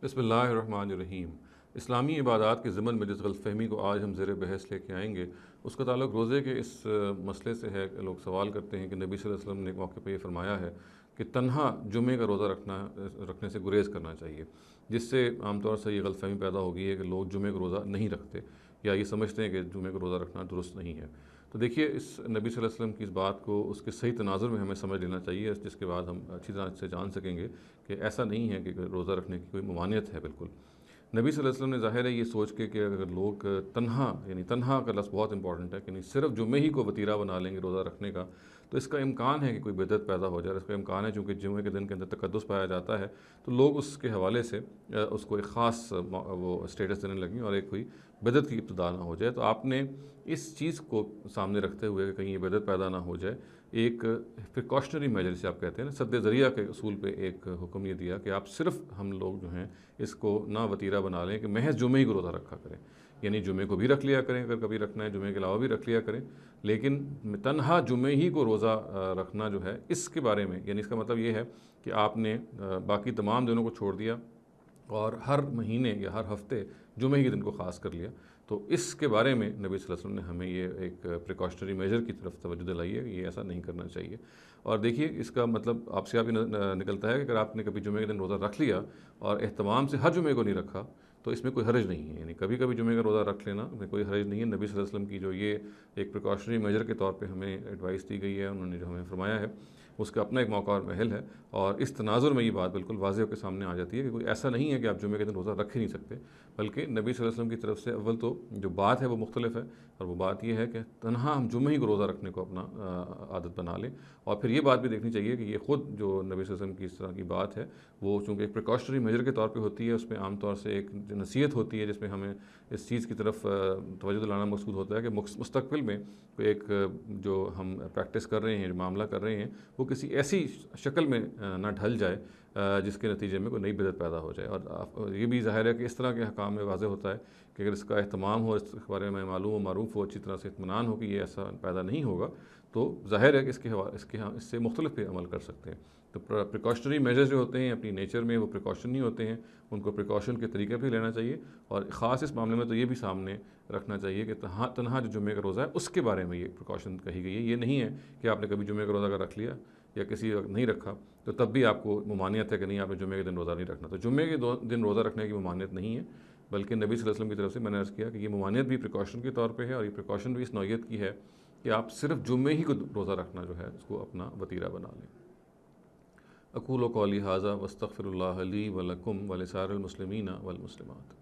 بسم اللہ الرحمن الرحیم۔ اسلامی عبادات کے ضمن میں جس غلط فہمی کو آج ہم زیر بحث لے کے آئیں گے، اس کا تعلق روزے کے اس مسئلے سے ہے کہ لوگ سوال کرتے ہیں کہ نبی صلی اللہ علیہ وسلم نے ایک موقع پہ یہ فرمایا ہے کہ تنہا جمعے کا روزہ رکھنے سے گریز کرنا چاہیے، جس سے عام طور سے یہ غلط فہمی پیدا ہو گئی ہے کہ لوگ جمعے کا روزہ نہیں رکھتے یا یہ سمجھتے ہیں کہ جمعے کا روزہ رکھنا درست نہیں ہے۔ تو دیکھیے، اس نبی صلی اللہ علیہ وسلم کی اس بات کو اس کے صحیح تناظر میں ہمیں سمجھ لینا چاہیے، جس کے بعد ہم اچھی طرح سے جان سکیں گے کہ ایسا نہیں ہے کہ روزہ رکھنے کی کوئی ممانعت ہے۔ بالکل نبی صلی اللہ علیہ وسلم نے ظاہر ہے یہ سوچ کے کہ اگر لوگ تنہا، یعنی تنہا کا لفظ بہت امپورٹنٹ ہے، کہ نہیں صرف جمعے ہی کو وتیرہ بنا لیں گے روزہ رکھنے کا، تو اس کا امکان ہے کہ کوئی بدعت پیدا ہو جائے۔ اس کا امکان ہے چونکہ جمعے کے دن کے اندر تقدس پایا جاتا ہے، تو لوگ اس کے حوالے سے اس کو ایک خاص وہ اسٹیٹس دینے لگیں اور ایک کوئی بدعت کی ابتدا نہ ہو جائے۔ تو آپ نے اس چیز کو سامنے رکھتے ہوئے کہ کہیں یہ بدعت پیدا نہ ہو جائے، ایک پریکاشنری میجر جسے آپ کہتے ہیں نا، سد ذریعہ کے اصول پہ ایک حکم یہ دیا کہ آپ صرف ہم لوگ جو ہیں اس کو نہ وتیرہ بنا لیں کہ محض جمعے ہی کو روزہ رکھا کریں، یعنی جمعے کو بھی رکھ لیا کریں اگر کبھی رکھنا ہے، جمعے کے علاوہ بھی رکھ لیا کریں، لیکن تنہا جمعے ہی کو روزہ رکھنا جو ہے اس کے بارے میں، یعنی اس کا مطلب یہ ہے کہ آپ نے باقی تمام دنوں کو چھوڑ دیا اور ہر مہینے یا ہر ہفتے جمعے کے دن کو خاص کر لیا۔ تو اس کے بارے میں نبی صلی اللہ علیہ وسلم نے ہمیں یہ ایک پریکاشنری میجر کی طرف توجہ دلائی ہے کہ یہ ایسا نہیں کرنا چاہیے۔ اور دیکھیے، اس کا مطلب آپ سے آپ نکلتا ہے کہ اگر آپ نے کبھی جمعے کے دن روزہ رکھ لیا اور اہتمام سے ہر جمعے کو نہیں رکھا تو اس میں کوئی حرج نہیں ہے، یعنی کبھی کبھی جمعے کا روزہ رکھ لینا میں کوئی حرج نہیں ہے۔ نبی صلی اللہ علیہ وسلم کی جو یہ ایک پریکاشنری میجر کے طور پہ ہمیں ایڈوائس دی گئی ہے، انہوں نے جو ہمیں فرمایا ہے، اس کا اپنا ایک موقع اور محل ہے، اور اس تناظر میں یہ بات بالکل واضح ہو کے سامنے آ جاتی ہے کہ کوئی ایسا نہیں ہے کہ آپ جمعے کے دن روزہ رکھ ہی نہیں سکتے، بلکہ نبی صلی اللہ علیہ وسلم کی طرف سے اول تو جو بات ہے وہ مختلف ہے، اور وہ بات یہ ہے کہ تنہا ہم جمعے ہی کو روزہ رکھنے کو اپنا عادت بنا لیں۔ اور پھر یہ بات بھی دیکھنی چاہیے کہ یہ خود جو نبی صلی اللہ علیہ وسلم کی اس طرح کی بات ہے وہ چونکہ ایک پریکاشنری میجر کے طور پہ ہوتی ہے، اس میں عام طور سے ایک نصیحت ہوتی ہے جس میں ہمیں اس چیز کی طرف توجہ دلانا مقصود ہوتا ہے کہ مستقبل میں کوئی ایک جو ہم پریکٹس کر رہے ہیں، جو معاملہ کر رہے ہیں، وہ کسی ایسی شکل میں نہ ڈھل جائے جس کے نتیجے میں کوئی نئی بدعت پیدا ہو جائے۔ اور یہ بھی ظاہر ہے کہ اس طرح کے حکام میں واضح ہوتا ہے کہ اگر اس کا اہتمام ہو، اس کے بارے میں معلوم و معروف ہو، اچھی طرح سے اطمینان ہو کہ یہ ایسا پیدا نہیں ہوگا، تو ظاہر ہے کہ اس سے مختلف پہ عمل کر سکتے ہیں۔ تو پریکاشنری میجرز جو ہوتے ہیں اپنی نیچر میں وہ پریکاشن نہیں ہوتے ہیں، ان کو پریکاشن کے طریقے پہ لینا چاہیے، اور خاص اس معاملے میں تو یہ بھی سامنے رکھنا چاہیے کہ تنہا جو جمعے کا روزہ ہے اس کے بارے میں یہ پریکاشن کہی گئی ہے۔ یہ نہیں ہے کہ آپ نے کبھی جمعے کا روزہ اگر رکھ لیا یا کسی وقت نہیں رکھا تو تب بھی آپ کو ممانعت ہے کہ نہیں آپ نے جمعے کے دن روزہ نہیں رکھنا۔ تو جمعے کے دن روزہ رکھنے کی ممانعت نہیں ہے، بلکہ نبی صلی اللہ علیہ وسلم کی طرف سے میں نے عرض کیا کہ یہ ممانعت بھی پریکاشن کے طور پہ ہے، اور یہ پریکاشن بھی اس نوعیت کی ہے کہ آپ صرف جمعے ہی کو روزہ رکھنا جو ہے اس کو اپنا وتیرہ بنا لیں۔ اقول قولی ھذا واستغفر اللہ لی ولکم ولسائر المسلمین والمسلمات۔